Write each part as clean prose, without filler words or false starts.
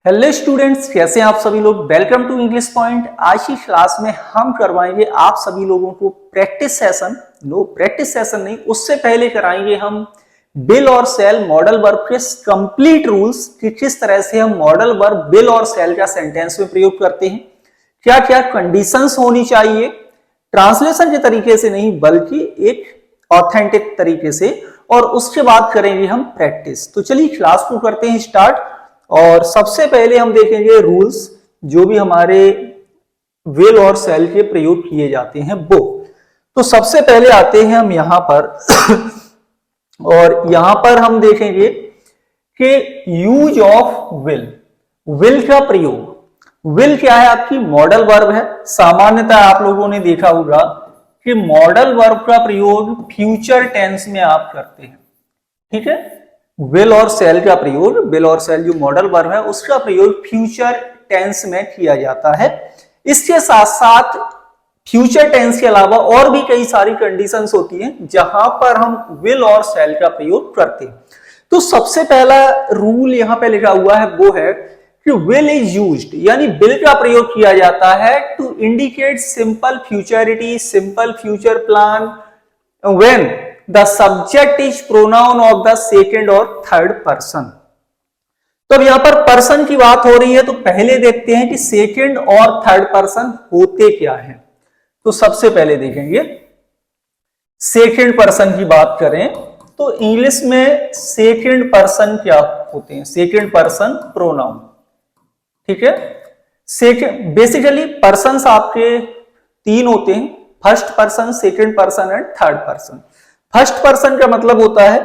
Hello students, कैसे हैं आप सभी लोग। Welcome to English point. आज की क्लास में हम करवाएंगे आप सभी लोगों को प्रैक्टिस सेशन। प्रैक्टिस सेशन नहीं, उससे पहले कराएंगे हम विल और सेल मॉडल वर्ब के कंप्लीट रूल्स कि किस तरह से हम मॉडल वर्ब विल और सेल का सेंटेंस में प्रयोग करते हैं, क्या क्या कंडीशंस होनी चाहिए, ट्रांसलेशन के तरीके से नहीं बल्कि एक ऑथेंटिक तरीके से, और उसके बाद करेंगे हम प्रैक्टिस। तो चलिए क्लास को करते हैं स्टार्ट। और सबसे पहले हम देखेंगे रूल्स जो भी हमारे विल और सेल के प्रयोग किए जाते हैं वो। तो सबसे पहले आते हैं हम यहां पर और यहां पर हम देखेंगे कि यूज ऑफ विल। विल का प्रयोग। विल क्या है? आपकी मॉडल वर्ब है। सामान्यतः आप लोगों ने देखा होगा कि मॉडल वर्ब का प्रयोग फ्यूचर टेंस में आप करते हैं, ठीक है। विल और सेल का प्रयोग, विल और सेल जो मॉडल वर्ब है उसका प्रयोग फ्यूचर टेंस में किया जाता है। इसके साथ साथ फ्यूचर टेंस के अलावा और भी कई सारी कंडीशंस होती हैं जहां पर हम विल और सेल का प्रयोग करते हैं। तो सबसे पहला रूल यहां पे लिखा हुआ है वो है कि विल इज यूज्ड, यानी विल का प्रयोग किया जाता है to indicate simple futurity, simple future plan when the subject is pronoun of the second और थर्ड पर्सन। तो अब यहां पर पर्सन की बात हो रही है, तो पहले देखते हैं कि सेकेंड और थर्ड पर्सन होते क्या हैं। तो सबसे पहले देखेंगे सेकेंड पर्सन की बात करें तो इंग्लिश में सेकेंड पर्सन क्या होते हैं? सेकेंड पर्सन प्रोनाउन, ठीक है। सेकेंड बेसिकली पर्सन्स आपके तीन होते हैं, first person, second person and third person. First person का मतलब होता है,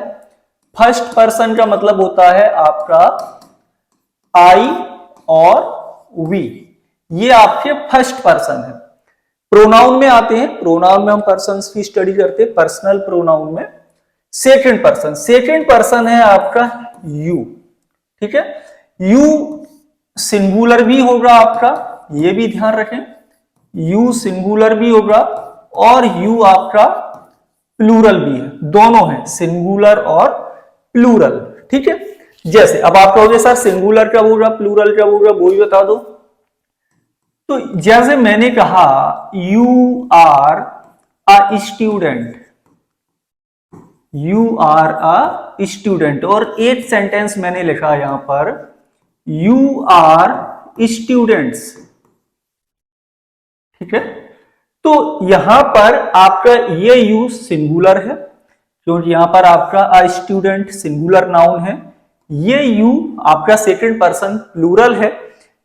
फर्स्ट पर्सन का मतलब होता है आपका आई और वी, ये आपके फर्स्ट पर्सन है। प्रोनाउन में आते हैं, प्रोनाउन में हम पर्सन्स की स्टडी करते हैं, पर्सनल प्रोनाउन में सेकेंड पर्सन, सेकेंड पर्सन है आपका यू, ठीक है। यू सिंगुलर भी होगा आपका, ये भी ध्यान रखें, यू सिंगुलर भी होगा और यू आपका प्लूरल भी है, दोनों है, सिंगुलर और प्लूरल, ठीक है। जैसे अब आप कहोगे सर सिंगुलर कब होगा, प्लूरल कब होगा, वो भी बता दो। तो जैसे मैंने कहा you are a student, you are a student, और एक सेंटेंस मैंने लिखा यहां पर यू आर स्टूडेंट्स, ठीक है। तो यहां पर आपका ये यू सिंगुलर है क्योंकि यहां पर आपका अ स्टूडेंट सिंगुलर नाउन है। ये यू आपका सेकंड पर्सन प्लूरल है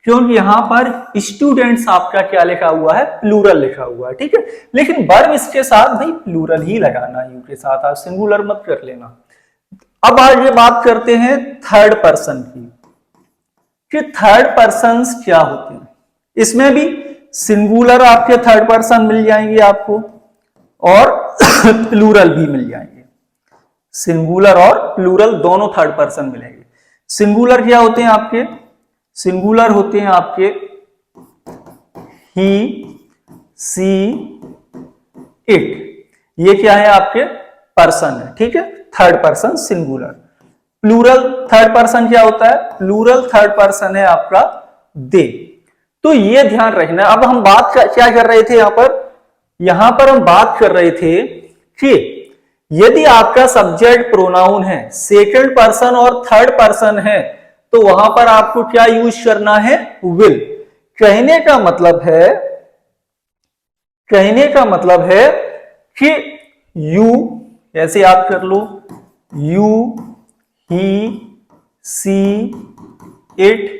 क्योंकि यहां पर स्टूडेंट्स आपका क्या लिखा हुआ है? प्लूरल लिखा हुआ है, ठीक है। लेकिन वर्ब इसके साथ भाई प्लूरल ही लगाना, यू के साथ आप सिंगुलर मत कर लेना। अब आज ये बात करते हैं थर्ड पर्सन की कि थर्ड पर्सन क्या होते हैं। इसमें भी सिंगुलर आपके थर्ड पर्सन मिल जाएंगे आपको और प्लूरल भी मिल जाएंगे। सिंगुलर और प्लूरल दोनों थर्ड पर्सन मिलेंगे। सिंगुलर क्या होते हैं आपके? सिंगुलर होते हैं आपके ही, सी, इट, ये क्या है आपके? पर्सन है, ठीक है। Third person singular. Plural third person क्या होता है? प्लूरल थर्ड पर्सन है आपका दे। तो ये ध्यान रखना। अब हम बात क्या कर रहे थे यहां पर हम बात कर रहे थे कि यदि आपका सब्जेक्ट प्रोनाउन है, सेकंड पर्सन और थर्ड पर्सन है, तो वहां पर आपको क्या यूज करना है? विल। कहने का मतलब है कि यू ऐसे याद कर लो, यू, ही, सी, इट,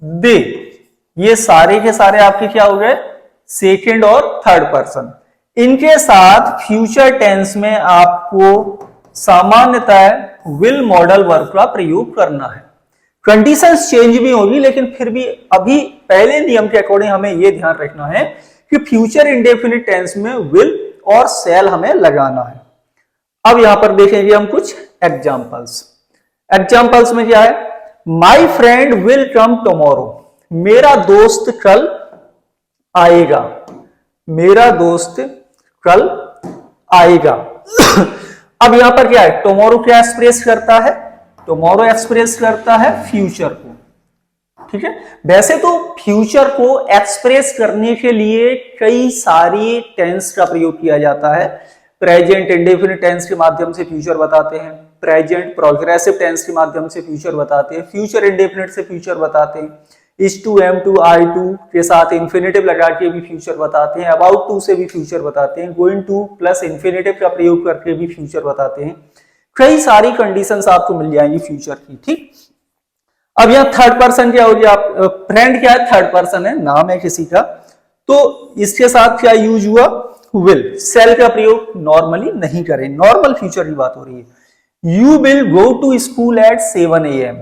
दे, ये सारे के सारे आपके क्या हो गए? सेकेंड और थर्ड पर्सन। इनके साथ फ्यूचर टेंस में आपको सामान्यतः विल मॉडल वर्ब का प्रयोग करना है। कंडीशंस चेंज भी होगी लेकिन फिर भी अभी पहले नियम के अकॉर्डिंग हमें यह ध्यान रखना है कि फ्यूचर इंडेफिनिट टेंस में विल और सेल हमें लगाना है। अब यहां पर देखेंगे हम कुछ एग्जाम्पल्स। एग्जाम्पल्स में क्या है? My friend will come tomorrow, मेरा दोस्त कल आएगा, मेरा दोस्त कल आएगा। अब यहां पर क्या है? टुमारो क्या एक्सप्रेस करता है? टुमारो एक्सप्रेस करता है फ्यूचर को, ठीक है। वैसे तो फ्यूचर को एक्सप्रेस करने के लिए कई सारी टेंस का प्रयोग किया जाता है। प्रेजेंट इंडेफिनिट टेंस के माध्यम से फ्यूचर बताते हैं, प्रेजेंट प्रोग्रेसिव टेंस के माध्यम से फ्यूचर बताते हैं, फ्यूचर इंडेफिनिट से फ्यूचर बताते हैं, is to, am to, I to के साथ इंफिनिटिव लगा के भी फ्यूचर बताते हैं, अबाउट टू से भी फ्यूचर बताते हैं, गोइंग टू प्लस इंफिनिटिव का प्रयोग करके भी फ्यूचर बताते हैं। कई सारी कंडीशंस आपको मिल जाएंगी फ्यूचर की, ठीक। अब यहाँ थर्ड पर्सन क्या हो गया, आप फ्रेंड क्या है, थर्ड पर्सन है, नाम है किसी का, तो इसके साथ क्या यूज हुआ, विल। सेल का प्रयोग नॉर्मली नहीं करें, नॉर्मल फ्यूचर की बात हो रही है। You will go to school at 7 AM,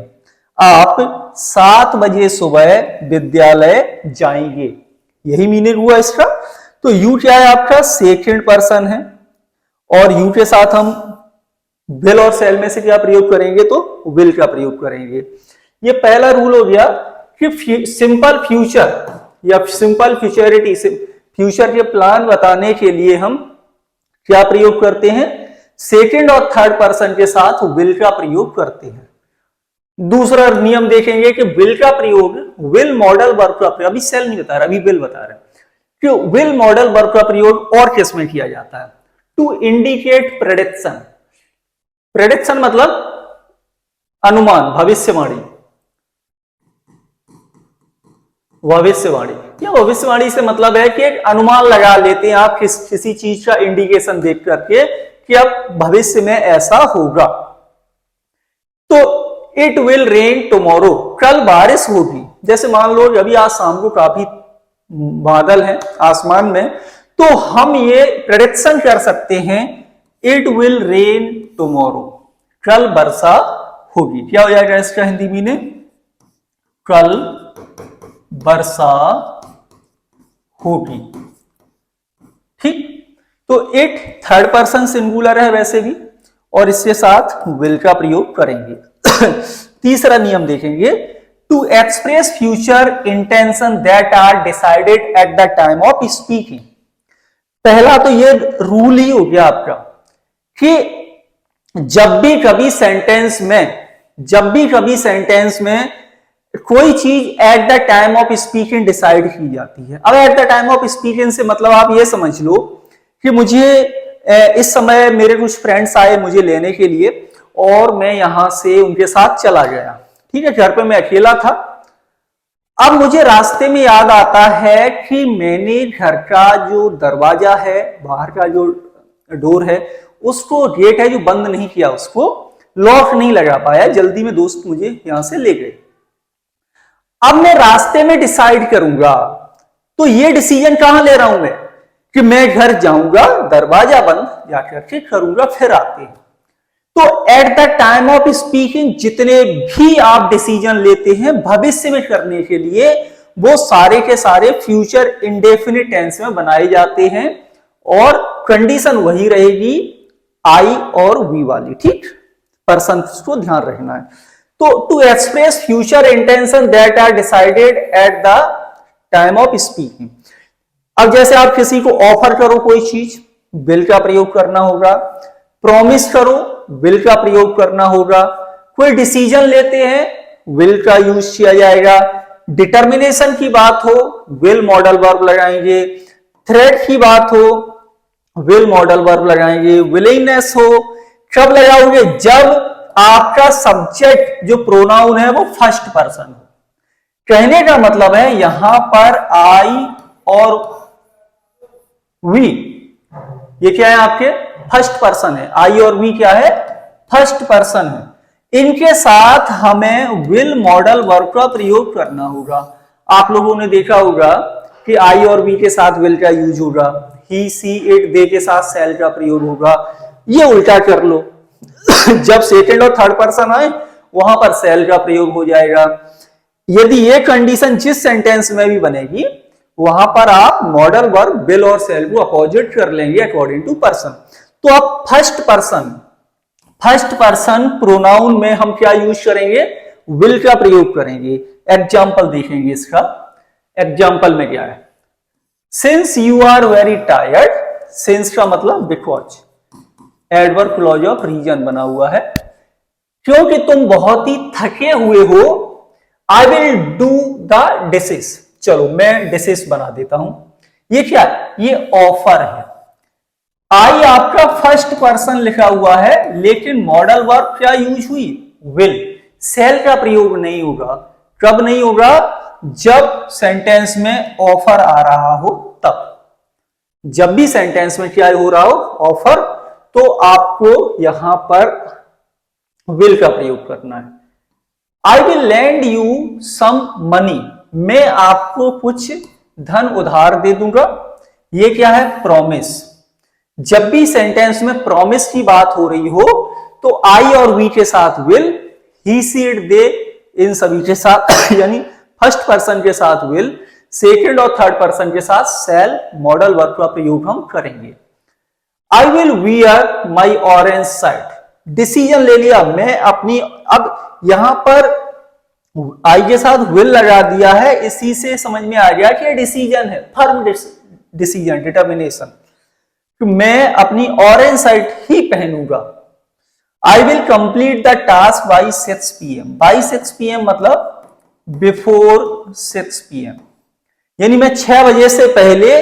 आप 7 बजे सुबह विद्यालय जाएंगे, यही मीनिंग हुआ इसका। तो यू क्या है आपका, सेकंड पर्सन है, और यू के साथ हम विल और सेल में से क्या प्रयोग करेंगे, तो विल का प्रयोग करेंगे। ये पहला रूल हो गया कि सिंपल फ्यूचर या सिंपल फ्यूचरिटी, फ्यूचर के प्लान बताने के लिए हम क्या प्रयोग करते हैं, सेकंड और थर्ड पर्सन के साथ विल का प्रयोग करते हैं। दूसरा नियम देखेंगे कि विल का प्रयोग, विल मॉडल वर्ब का प्रयोग, अभी सेल नहीं बता रहा, अभी विल बता रहे हैं कि विल मॉडल वर्ब का प्रयोग और किस में किया जाता है, टू इंडिकेट प्रेडिक्शन। प्रेडिक्शन मतलब अनुमान, भविष्यवाणी, भविष्यवाणी। या भविष्यवाणी से मतलब है कि एक अनुमान लगा लेते हैं आप किसी चीज का इंडिकेशन देख करके कि अब भविष्य में ऐसा होगा। तो इट विल रेन टुमारो, कल बारिश होगी। जैसे मान लो अभी आज शाम को काफी बादल है आसमान में, तो हम ये प्रेडिक्शन कर सकते हैं इट विल रेन टुमारो, कल वर्षा होगी। क्या हो जाएगा इसका हिंदी मीनिंग, कल वर्षा होगी, ठीक। तो इट थर्ड पर्सन सिंगुलर है वैसे भी, और इसके साथ विल का प्रयोग करेंगे। तीसरा नियम देखेंगे, to express future intention that are decided at the time of speaking. पहला तो ये रूल ही हो गया आपका कि जब भी कभी सेंटेंस में कोई चीज eight the time of speaking decide की जाती है। अब eight the time of speaking से मतलब आप ये समझ लो कि मुझे इस समय मेरे कुछ फ्रेंड्स आए मुझे लेने के लिए, और मैं यहां से उनके साथ चला गया, ठीक है। घर पे मैं अकेला था। अब मुझे रास्ते में याद आता है कि मैंने घर का जो दरवाजा है, बाहर का जो डोर है, उसको, गेट है जो बंद नहीं किया, उसको लॉक नहीं लगा पाया, जल्दी में दोस्त मुझे यहां से ले गए। अब मैं रास्ते में डिसाइड करूंगा, तो ये डिसीजन कहां ले रहा हूं मैं, कि मैं घर जाऊंगा, दरवाजा बंद जाकर के करूंगा, फिर आते हैं। तो eight the time of speaking जितने भी आप डिसीजन लेते हैं भविष्य में करने के लिए, वो सारे के सारे फ्यूचर इंडेफिनिट टेंस में बनाए जाते हैं, और कंडीशन वही रहेगी आई और वी वाली, ठीक। पर्सन को ध्यान रखना है। तो to express future intention that are decided at the time of speaking. अब जैसे आप किसी को ऑफर करो कोई चीज, विल का प्रयोग करना होगा। प्रॉमिस करो, विल का प्रयोग करना होगा। कोई डिसीजन लेते हैं, विल का यूज किया जाएगा। डिटर्मिनेशन की बात हो, विल मॉडल वर्ब लगाएंगे। थ्रेट की बात हो, विल मॉडल वर्ब लगाएंगे। विलिंगनेस हो, कब लगाओगे, जब आपका सब्जेक्ट जो प्रोनाउन है वो फर्स्ट पर्सन हो। कहने का मतलब है यहां पर आई और वी, ये क्या है आपके फर्स्ट पर्सन है। आई और वी क्या है, फर्स्ट पर्सन है। इनके साथ हमें विल मॉडल वर्ब का प्रयोग करना होगा। आप लोगों ने देखा होगा कि आई और वी के साथ विल का यूज होगा, ही सी इट दे के साथ सेल का प्रयोग होगा। ये उल्टा कर लो, जब सेकंड और थर्ड पर्सन आए वहां पर सेल का प्रयोग हो जाएगा। यदि ये कंडीशन जिस सेंटेंस में भी बनेगी, वहां पर आप मॉडल वर्ब विल और सेल को अपोजिट कर लेंगे अकॉर्डिंग टू पर्सन। तो अब फर्स्ट पर्सन प्रोनाउन में हम क्या यूज करेंगे, विल का प्रयोग करेंगे। एग्जाम्पल देखेंगे इसका। एग्जाम्पल में क्या है, since you are very tired, since का मतलब because, adverb clause of reason बना हुआ है, क्योंकि तुम बहुत ही थके हुए हो, I will do the dishes. चलो मैं डिशेस बना देता हूं। ये क्या है? ये ऑफर है। आई आपका फर्स्ट पर्सन लिखा हुआ है, लेकिन मॉडल वर्ब क्या यूज हुई? विल। सेल का प्रयोग नहीं होगा। कब नहीं होगा? जब सेंटेंस में ऑफर आ रहा हो तब। जब भी सेंटेंस में क्या हो रहा हो? ऑफर, तो आपको यहां पर विल का प्रयोग करना है। I will land you some money. मैं आपको कुछ धन उधार दे दूंगा। ये क्या है? प्रॉमिस। जब भी सेंटेंस में प्रॉमिस की बात हो रही हो तो आई और वी के साथ will, he see it they इन सभी के साथ यानी फर्स्ट पर्सन के साथ विल, सेकंड और थर्ड पर्सन के साथ शैल मॉडल वर्ब का प्रयोग हम करेंगे। I will wear my orange shirt. Decision ले लिया मैं अपनी, अब यहां पर आई के साथ विल लगा दिया है, इसी से समझ में आ गया कि डिसीजन है, फर्म डिसीजन, डिटर्मिनेशन। तो मैं अपनी ऑरेंज शर्ट ही पहनूंगा। I will complete the task by 6 PM। By 6 PM मतलब बिफोर 6 PM, यानी मैं 6 बजे से पहले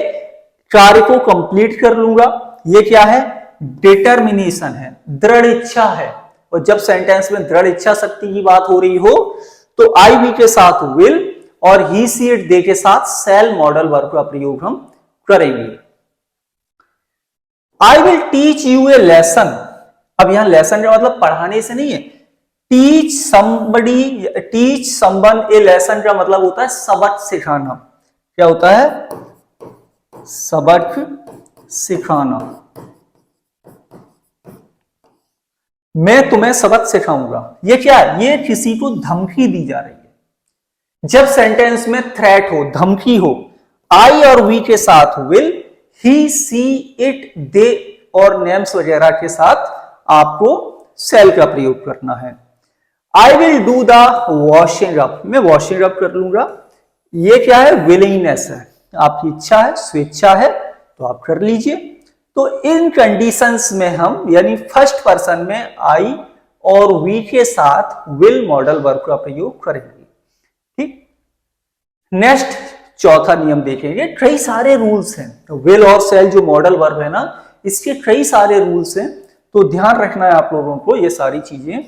कार्य को कंप्लीट कर लूंगा। ये क्या है? डिटर्मिनेशन है, दृढ़ इच्छा है। और जब सेंटेंस में दृढ़ इच्छा शक्ति की बात हो रही हो तो आई वी के साथ विल और ही सी इट दे के साथ शैल मॉडल वर्ब का प्रयोग हम करेंगे। I will teach U A lesson. अब यहां लेसन का मतलब पढ़ाने से नहीं है। टीच समबडी, टीच समवन ए लेसन का मतलब होता है सबक सिखाना। क्या होता है? सबक सिखाना। मैं तुम्हें सबक सिखाऊंगा। ये क्या है? ये किसी को धमकी दी जा रही है। जब सेंटेंस में थ्रेट हो, धमकी हो, आई और वी के साथ will, he see it they और नेम्स वगैरह के साथ आपको सेल का प्रयोग करना है। I will do the washing up. मैं वॉशिंग अप कर लूंगा। ये क्या है? विलिंगनेस है, आपकी इच्छा है, स्वेच्छा है, तो आप कर लीजिए। तो इन कंडीशंस में हम यानी फर्स्ट पर्सन में आई और वी के साथ विल मॉडल वर्ब का प्रयोग करेंगे। ठीक, नेक्स्ट चौथा नियम देखेंगे। कई सारे रूल्स हैं, विल और सेल जो मॉडल वर्ब है ना, इसके कई सारे रूल्स हैं, तो ध्यान रखना है आप लोगों को ये सारी चीजें।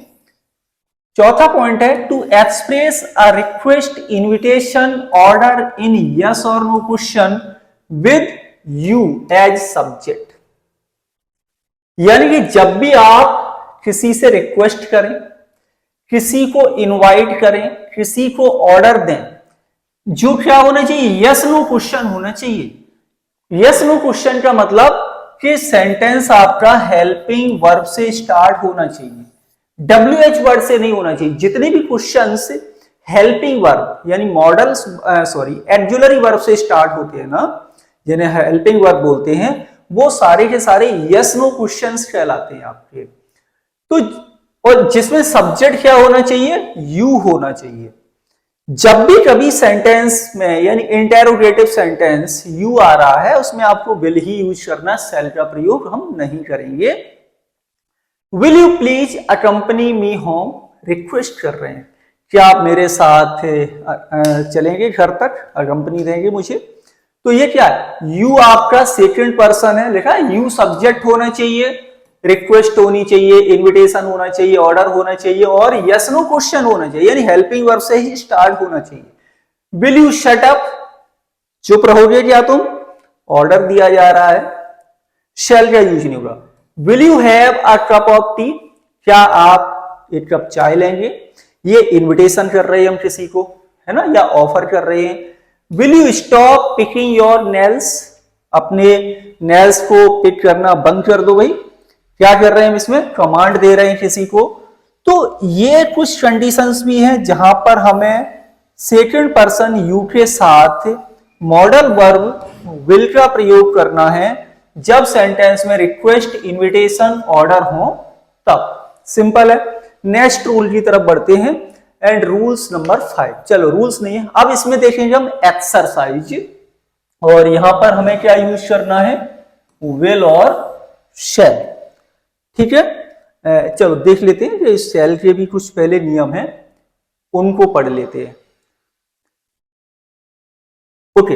चौथा पॉइंट है to express a request, invitation, order in yes और no question with you as subject. यानी कि जब भी आप किसी से रिक्वेस्ट करें, किसी को इनवाइट करें, किसी को ऑर्डर दें, जो क्या होना चाहिए? यस नो क्वेश्चन होना चाहिए। यस नो क्वेश्चन का मतलब कि सेंटेंस आपका हेल्पिंग वर्ब से स्टार्ट होना चाहिए, WH वर्ड से नहीं होना चाहिए। जितने भी क्वेश्चंस हेल्पिंग वर्ब यानी मॉडल एक्जुलरी वर्ब से स्टार्ट होते हैं ना, जिन्हें हेल्पिंग वर्ब बोलते हैं, वो सारे के सारे यस नो क्वेश्चंस कहलाते हैं आपके। तो और जिसमें सब्जेक्ट क्या होना चाहिए? यू होना चाहिए। जब भी कभी सेंटेंस में यानी इंटेरोगेटिव सेंटेंस यू आ रहा है, उसमें आपको विल ही यूज करना, सेल का प्रयोग हम नहीं करेंगे। Will you please अकंपनी me home. Request कर रहे हैं, क्या आप मेरे साथ चलेंगे घर तक, अकंपनी देंगे मुझे। तो ये क्या है? यू आपका सेकंड पर्सन है, लिखा है यू सब्जेक्ट होना चाहिए, रिक्वेस्ट होनी चाहिए, इनविटेशन होना चाहिए, ऑर्डर होना चाहिए और यस नो क्वेश्चन होना चाहिए, यानी हेल्पिंग वर्ब से ही स्टार्ट होना चाहिए। Will you shut up. चुप रहोगे क्या तुम? ऑर्डर दिया जा रहा है, शैल का यूज नहीं होगा। Will you have a cup of T. क्या आप एक कप चाय लेंगे? ये इनविटेशन कर रहे हैं हम किसी को, है ना, या ऑफर कर रहे हैं। Will you stop picking your nails. अपने नेल्स को पिक करना बंद कर दो भाई। क्या कर रहे हैं हम इसमें? कमांड दे रहे हैं किसी को। तो ये कुछ कंडीशंस भी हैं जहां पर हमें सेकंड पर्सन यू के साथ मॉडल वर्ब विल का प्रयोग करना है, जब सेंटेंस में रिक्वेस्ट, इनविटेशन, ऑर्डर हो तब। सिंपल है। नेक्स्ट रूल की तरफ बढ़ते हैं एंड रूल्स नंबर 5। चलो रूल्स नहीं है, अब इसमें देखेंगे हम एक्सरसाइज, और यहां पर हमें क्या यूज करना है? विल और शैल। ठीक है, चलो देख लेते हैं कि शैल के भी कुछ पहले नियम हैं, उनको पढ़ लेते हैं। ओके,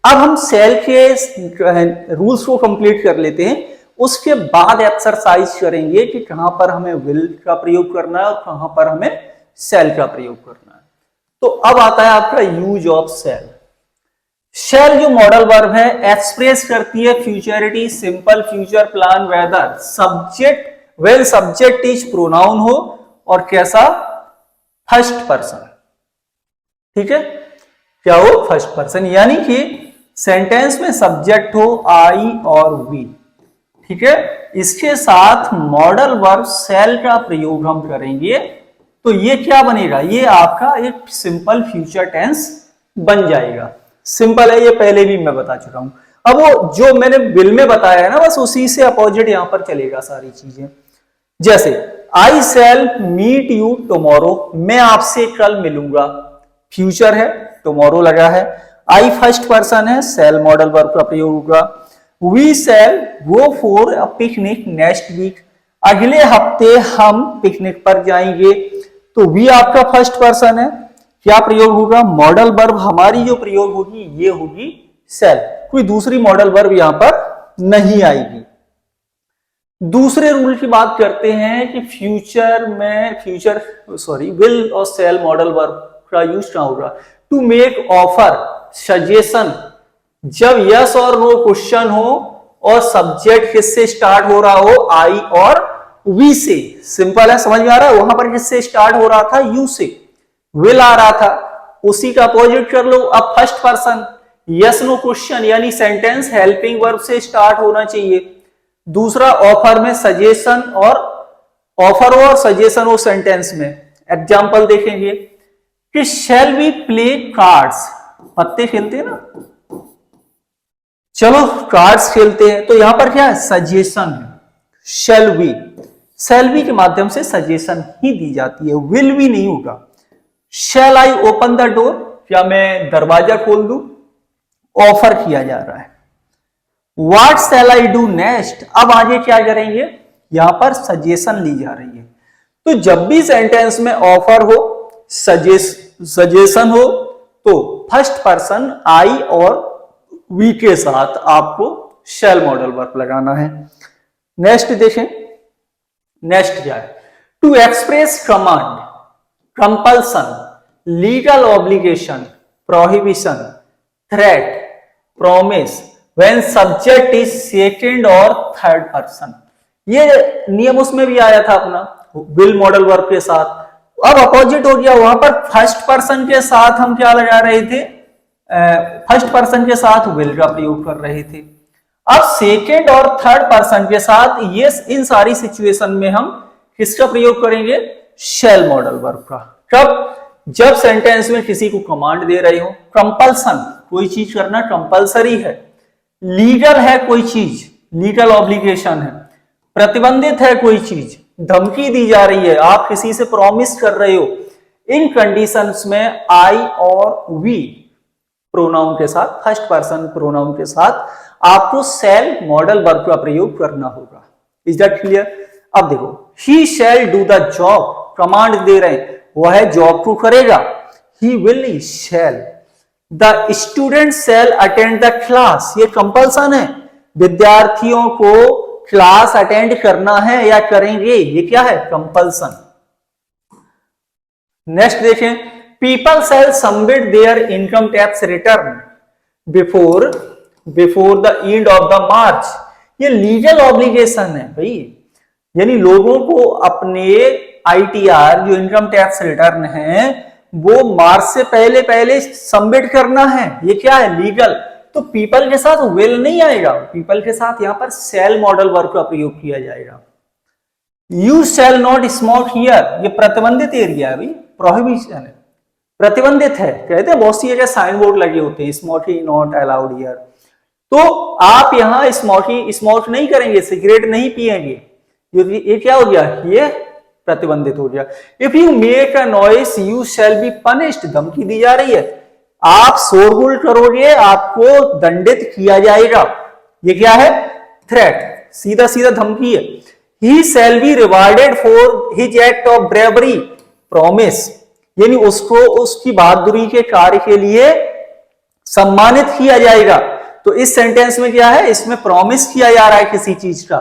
अब हम सेल के रूल्स को कंप्लीट कर लेते हैं, उसके बाद एक्सरसाइज करेंगे कि कहां पर हमें विल का प्रयोग करना है और कहां पर हमें सेल का प्रयोग करना है। तो अब आता है आपका यूज ऑफ सेल। शेल जो मॉडल वर्ब है एक्सप्रेस करती है futurity, simple future plan, whether subject well subject is pronoun हो और कैसा, फर्स्ट पर्सन। ठीक है, क्या हो, फर्स्ट पर्सन, यानी कि सेंटेंस में सब्जेक्ट हो आई और वी। ठीक है, इसके साथ मॉडल वर्ब सेल का प्रयोग हम करेंगे तो ये क्या बनेगा, ये आपका एक सिंपल फ्यूचर टेंस बन जाएगा। सिंपल है, ये पहले भी मैं बता चुका हूं। अब वो जो मैंने बिल में बताया है ना, बस उसी से अपोजिट यहां पर चलेगा सारी चीजें। जैसे आई शैल मीट यू टुमारो, मैं आपसे कल मिलूंगा, फ्यूचर है, टुमारो लगा है, आई फर्स्ट पर्सन है, शैल मॉडल वर्ब का प्रयोग होगा। We shall go for a picnic next week, अगले हफ्ते हम पिकनिक पर जाएंगे, तो वी आपका फर्स्ट पर्सन है, क्या प्रयोग होगा, मॉडल वर्ब हमारी जो प्रयोग होगी ये होगी शैल, कोई दूसरी मॉडल वर्ब यहां पर नहीं आएगी। दूसरे रूल की बात करते हैं कि विल और शैल मॉडल वर्ब का यूज क्या होगा, टू मेक ऑफर, सजेशन, जब यस और नो क्वेश्चन हो और सब्जेक्ट किससे स्टार्ट हो रहा हो, आई और वी से। सिंपल है, समझ में आ रहा है, वहां पर किससे स्टार्ट हो रहा था, यू से, विल आ रहा था, उसी का अपोजिट कर लो। अब first person, yes no question, यानी सेंटेंस हेल्पिंग वर्ब से स्टार्ट होना चाहिए। दूसरा ऑफर में सजेशन, और ऑफर हो और सजेशन हो सेंटेंस में। एग्जांपल देखेंगे कि शैल वी प्ले कार्ड्स, पत्ते खेलते हैं ना, चलो कार्ड्स खेलते हैं, तो यहां पर क्या है, सजेशन है, शैल वी के माध्यम से सजेशन ही दी जाती है, विल भी नहीं होगा। Shall I open the door, क्या मैं दरवाजा खोल दूं, ऑफर किया जा रहा है। What shell I do next, अब आगे क्या करेंगे, यहां पर सजेशन ली जा रही है। तो जब भी सेंटेंस में ऑफर हो, सजेशन हो, तो फर्स्ट पर्सन आई और वी के साथ आपको शैल मॉडल वर्ब लगाना है। नेक्स्ट देखें, नेक्स्ट क्या है, to express command, compulsion, legal obligation, prohibition, threat, promise, when subject is second और थर्ड पर्सन। ये नियम उसमें भी आया था अपना विल मॉडल वर्ब के साथ। अब अपोजिट हो गया, वहां पर फर्स्ट पर्सन के साथ हम क्या लगा रहे थे, फर्स्ट पर्सन के साथ विल का प्रयोग कर रहे थे। अब सेकंड और थर्ड पर्सन के साथ ये इन सारी सिचुएशन में हम किसका प्रयोग करेंगे, शैल मॉडल वर्ब का। कब, जब सेंटेंस में किसी को कमांड दे रहे हो, कंपल्सन, कोई चीज करना कंपल्सरी है, लीगल है कोई चीज, लीगल ऑब्लिगेशन है, प्रतिबंधित है कोई चीज, धमकी दी जा रही है, आप किसी से प्रॉमिस कर रहे हो, इन कंडीशंस में आई और वी प्रोनाउन के साथ, फर्स्ट पर्सन प्रोनाउन के साथ आपको शैल मॉडल वर्ब का प्रयोग करना होगा। Is that clear? अब देखो, he shall do the job, command दे रहे हैं, वह जॉब को करेगा, he will shall. The student shall attend the class, ये कंपल्सन है, विद्यार्थियों को क्लास अटेंड करना है या करेंगे, ये क्या है, कंपल्सन। नेक्स्ट देखें, people shall submit their income tax return before the end of the March, ये लीगल ऑब्लिगेशन है भाई, यानी लोगों को अपने आईटीआर जो इनकम टैक्स रिटर्न है वो मार्च से पहले सबमिट करना है, ये क्या है, लीगल। तो पीपल के साथ विल नहीं आएगा, पीपल के साथ यहां पर शैल मॉडल वर्ब का प्रयोग किया जाएगा। You shall not smoke here, ये प्रतिबंधित एरिया है भाई, प्रोहिबिशन है, प्रतिबंधित है। कहते हैं बहुत सी जगह साइन बोर्ड लगे होते हैं, स्मोकिंग नॉट अलाउड हियर, तो आप यहां स्मोक नहीं करेंगे, सिगरेट नहीं पिएंगे, ये क्या हो गया, ये प्रतिबंधित हो गया। If you make a noise you shall be punished, धमकी दी जा रही है, आप शोरगुल करोगे आपको दंडित किया जाएगा, ये क्या है, थ्रेट, सीधा सीधा धमकी है। He shall be rewarded for his act of bravery, promise, यानी उसको उसकी बहादुरी के कार्य के लिए सम्मानित किया जाएगा। तो इस सेंटेंस में क्या है, इसमें प्रॉमिस किया जा रहा है किसी चीज का।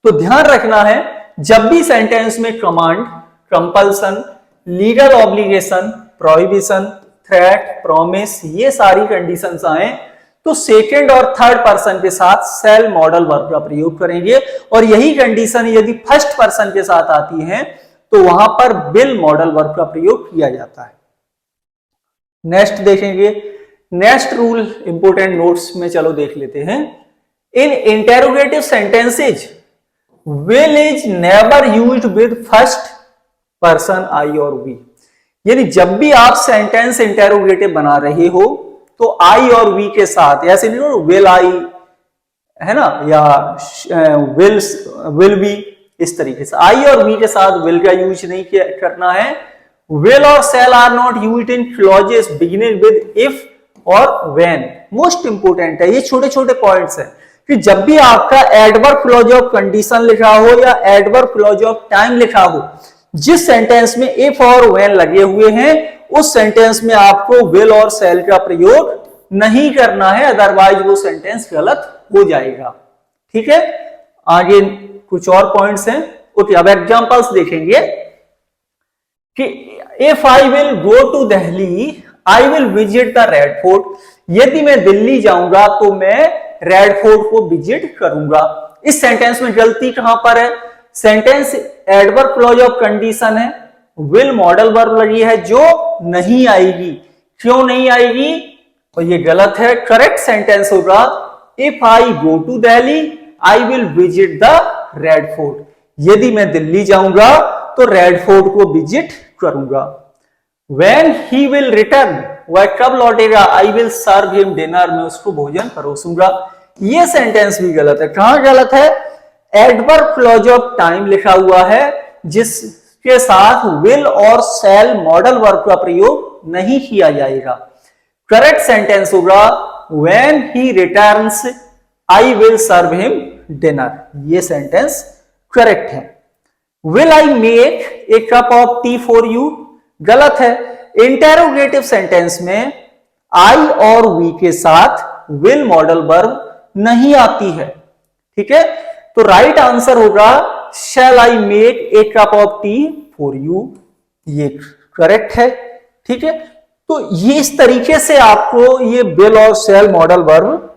तो ध्यान रखना है, जब भी सेंटेंस में command, compulsion, legal obligation, prohibition, threat, promise, ये सारी कंडीशंस आए तो सेकंड और थर्ड पर्सन के साथ सेल मॉडल वर्ब का प्रयोग करेंगे। और यही कंडीशन यदि फर्स्ट पर्सन के साथ आती है तो वहां पर विल मॉडल वर्ब का प्रयोग किया जाता है। नेक्स्ट देखेंगे, नेक्स्ट रूल इंपोर्टेंट नोट्स में चलो देख लेते हैं। In interrogative sentences will is never used with first person I और वी। यानी जब भी आप सेंटेंस इंटेरोगेटिव बना रहे हो तो आई और वी के साथ, ऐसे नहीं हो विल आई है ना, या विल बी, इस तरीके से आई और वी के साथ विल का यूज नहीं करना है। विल और shall are not used in clauses beginning with if और व्हेन। मोस्ट इंपोर्टेंट है, ये छोटे छोटे पॉइंट्स हैं कि जब भी आपका एडवर्ब क्लॉज ऑफ कंडीशन लिखा हो या एडवर्ब क्लॉज ऑफ टाइम लिखा हो, जिस सेंटेंस में इफ और व्हेन लगे हुए हैं उस सेंटेंस में आपको विल और शैल का प्रयोग नहीं करना है, अदरवाइज वो सेंटेंस गलत हो जाएगा। ठीक है, आगे कुछ और पॉइंट्स हैं। ओके, अब एग्जांपल्स देखेंगे कि if I will go to Delhi I will visit the red fort. यदि मैं दिल्ली जाऊंगा तो मैं रेड फोर्ट को विजिट करूंगा। इस सेंटेंस में गलती कहां पर है, sentence adverb clause of condition है, विल मॉडल वर्ब लगी है जो नहीं आएगी। क्यों नहीं आएगी, और ये गलत है। करेक्ट सेंटेंस होगा if I go to Delhi I will visit the red fort. यदि मैं दिल्ली जाऊंगा तो रेड फोर्ट को विजिट करूंगा। When he will return, वह कब लौटेगा, I will serve him dinner, मैं उसको भोजन परोसूंगा। ये सेंटेंस भी गलत है। कहां गलत है, एडवर्ब क्लॉज ऑफ टाइम लिखा हुआ है जिसके साथ विल और शैल मॉडल वर्ब का प्रयोग नहीं किया जाएगा। करेक्ट सेंटेंस होगा when he returns I will serve him dinner। ये सेंटेंस करेक्ट है। Will I make a cup of tea for you, गलत है। इंटेरोगेटिव सेंटेंस में आई और वी के साथ विल मॉडल वर्ब नहीं आती है। ठीक है, तो राइट आंसर होगा shall I make a cup of tea for you, ये करेक्ट है। ठीक है, तो ये इस तरीके से आपको ये विल और शैल मॉडल वर्ब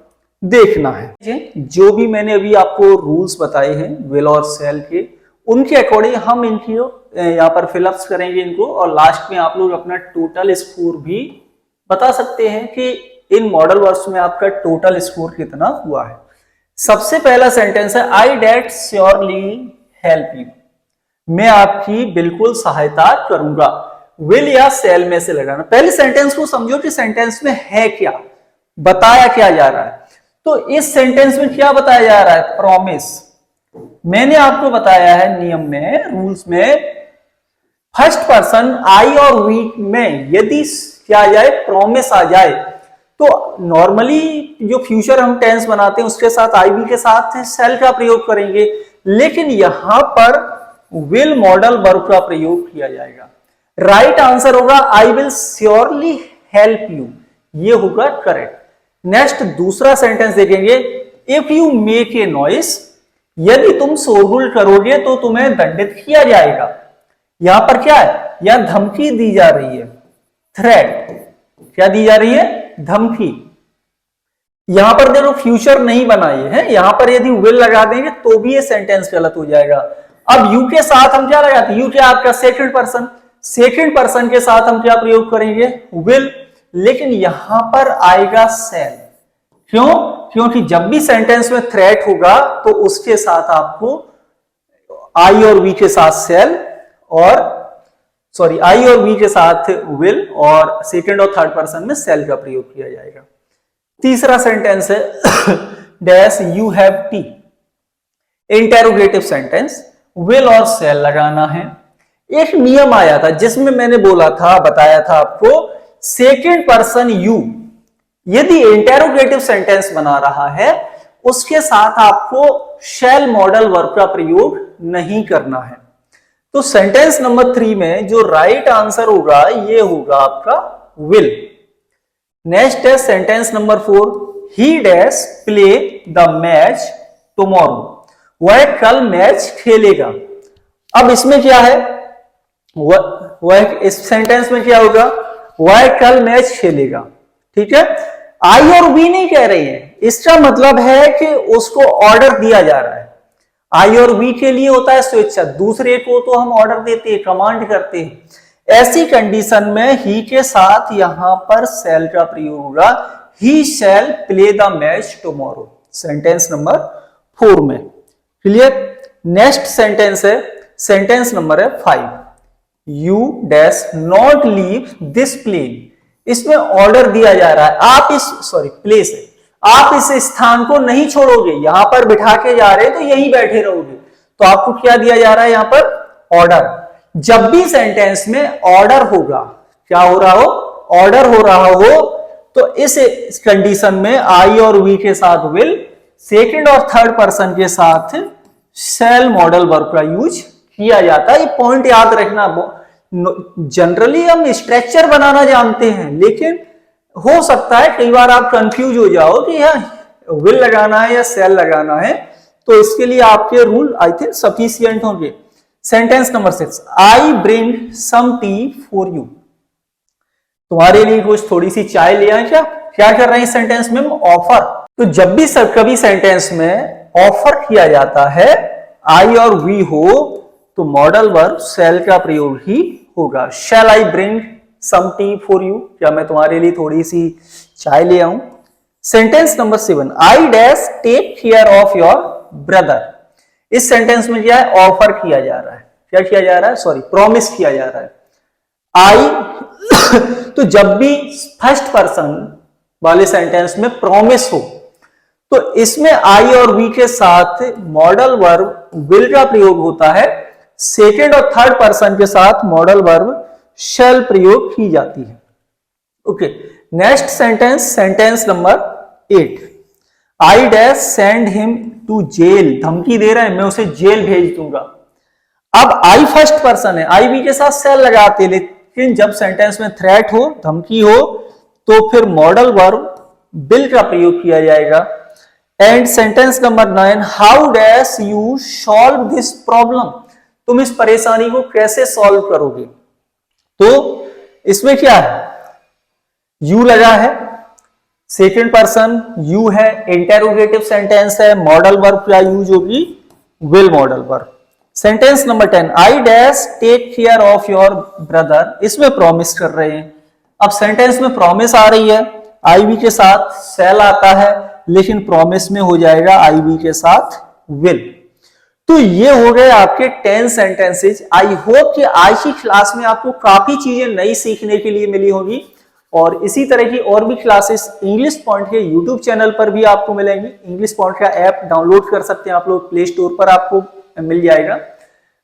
देखना है। जो भी मैंने अभी आपको रूल्स बताए हैं विल और शैल के, उनके अकॉर्डिंग हम इनको यहाँ पर फिलअप्स करेंगे इनको, और लास्ट में आप लोग अपना टोटल स्कोर भी बता सकते हैं कि इन मॉडल वर्ब्स में आपका टोटल स्कोर कितना हुआ है। सबसे पहला सेंटेंस है आई डैट श्योरली हेल्प यू, मैं आपकी बिल्कुल सहायता करूंगा। विल या शैल में से लगाना। पहले सेंटेंस को समझो कि सेंटेंस में है क्या, बताया क्या जा रहा है। तो इस सेंटेंस में क्या बताया जा रहा है, प्रॉमिस। मैंने आपको बताया है नियम में, रूल्स में, फर्स्ट पर्सन आई और वी में यदि क्या आ जाए, प्रॉमिस आ जाए, तो नॉर्मली जो फ्यूचर हम टेंस बनाते हैं उसके साथ आई वी के साथ शैल का प्रयोग करेंगे, लेकिन यहां पर विल मॉडल वर्ब का प्रयोग किया जाएगा। राइट आंसर होगा I will surely help you, ये होगा करेक्ट। नेक्स्ट दूसरा सेंटेंस देखेंगे, if you make a noise, यदि तुम शोरगुल करोगे तो तुम्हें दंडित किया जाएगा। यहां पर क्या है, यहां धमकी दी जा रही है, थ्रेट। क्या दी जा रही है, धमकी। यहां पर देखो फ्यूचर नहीं बनाई है, यहां पर यदि विल लगा देंगे तो भी ये सेंटेंस गलत हो जाएगा। अब यू के साथ हम क्या लगाते हैं, यू क्या आपका सेकंड पर्सन, सेकंड पर्सन के साथ हम क्या प्रयोग करेंगे, विल, लेकिन यहां पर आएगा शैल। क्यों, क्योंकि जब भी सेंटेंस में थ्रेट होगा तो उसके साथ आपको आई और वी के साथ शैल, और सॉरी आई और वी के साथ विल, और सेकंड और थर्ड पर्सन में शैल का प्रयोग किया जाएगा। तीसरा सेंटेंस है dash you have T, interrogative sentence, will और शैल लगाना है। एक नियम आया था जिसमें मैंने बोला था, बताया था आपको, सेकंड पर्सन यू यदि इंटेरोगेटिव सेंटेंस बना रहा है उसके साथ आपको शैल मॉडल वर्ब का प्रयोग नहीं करना है। तो सेंटेंस नंबर 3 में जो राइट आंसर होगा ये होगा आपका विल। नेक्स्ट है sentence number 4, he dash play the match tomorrow, वह कल मैच खेलेगा। अब इसमें क्या है, वह इस सेंटेंस में क्या होगा, वह कल मैच खेलेगा। ठीक है, आई और वी नहीं कह रही है, इसका मतलब है कि उसको ऑर्डर दिया जा रहा है। आई और वी के लिए होता है स्वेच्छा, दूसरे को तो हम ऑर्डर देते हैं, कमांड करते हैं। ऐसी कंडीशन में ही के साथ यहां पर शैल का प्रयोग होगा, he shall play the match tomorrow, sentence number 4 में। क्लियर। नेक्स्ट सेंटेंस है, सेंटेंस नंबर है 5, you dash not leave this plane, इसमें ऑर्डर दिया जा रहा है, आप इस प्लेस है, आप इस स्थान को नहीं छोड़ोगे, यहां पर बिठा के जा रहे हैं तो यहीं बैठे रहोगे, तो आपको क्या दिया जा रहा है यहां पर, ऑर्डर। जब भी सेंटेंस में ऑर्डर होगा, क्या हो रहा हो, ऑर्डर हो रहा हो, तो इस कंडीशन में आई और वी के साथ विल, सेकंड और थर्ड पर्सन के साथ शैल मॉडल वर्ब का यूज किया जाता है। ये पॉइंट याद रखना, जनरली हम स्ट्रक्चर बनाना जानते हैं, लेकिन हो सकता है कई बार आप कंफ्यूज हो जाओ कि यहाँ विल लगाना है या शैल लगाना है, तो इसके लिए आपके रूल आई थिंक सफिशिएंट होंगे। Sentence number 6, I bring some tea for you, तुम्हारे लिए कुछ थोड़ी सी चाय ले आए। क्या कर रहे हैं इस सेंटेंस में, ऑफर। तो जब भी कभी सेंटेंस में ऑफर किया जाता है, आई और वी हो, तो मॉडल वर्ब शैल का प्रयोग ही होगा। Shall I bring some tea for you, क्या मैं तुम्हारे लिए थोड़ी सी चाय ले आऊं। Sentence number 7, I dash take care of your brother, इस सेंटेंस में क्या है, ऑफर किया जा रहा है, क्या किया जा रहा है, प्रॉमिस किया जा रहा है। आई तो जब भी फर्स्ट पर्सन वाले सेंटेंस में प्रॉमिस हो, तो इसमें आई और वी के साथ मॉडल वर्ब विल का प्रयोग होता है, सेकेंड और थर्ड पर्सन के साथ मॉडल वर्ब शैल प्रयोग की जाती है। Okay, next sentence, sentence number 8, I dash send him to jail, धमकी दे रहा है, मैं उसे जेल भेज दूंगा। अब आई फर्स्ट पर्सन है, आई वी के साथ शैल लगाते, लेकिन जब सेंटेंस में थ्रेट हो, धमकी हो, तो फिर मॉडल वर्ब विल का प्रयोग किया जाएगा। And sentence number 9, how dash you solve this problem, तुम इस परेशानी को कैसे सॉल्व करोगे। तो इसमें क्या है, यू लगा है, सेकंड पर्सन यू है, इंटेरोगेटिव सेंटेंस है, मॉडल वर्ब क्या यूज होगी, will modal verb. Sentence number 10, I dash take care of your brother, इसमें प्रॉमिस कर रहे हैं। अब सेंटेंस में प्रॉमिस आ रही है, आई वी के साथ शैल आता है, लेकिन प्रॉमिस में हो जाएगा आई वी के साथ विल। तो ये हो गए आपके 10 सेंटेंसेज। आई होप कि आज की क्लास में आपको काफी चीजें नई सीखने के लिए मिली होगी, और इसी तरह की और भी क्लासेस इंग्लिश पॉइंट के यूट्यूब चैनल पर भी आपको मिलेंगी। इंग्लिश पॉइंट का ऐप डाउनलोड कर सकते हैं आप लोग, प्ले स्टोर पर आपको मिल जाएगा।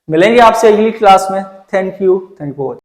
मिलेंगे आपसे अगली क्लास में। Thank you for watching.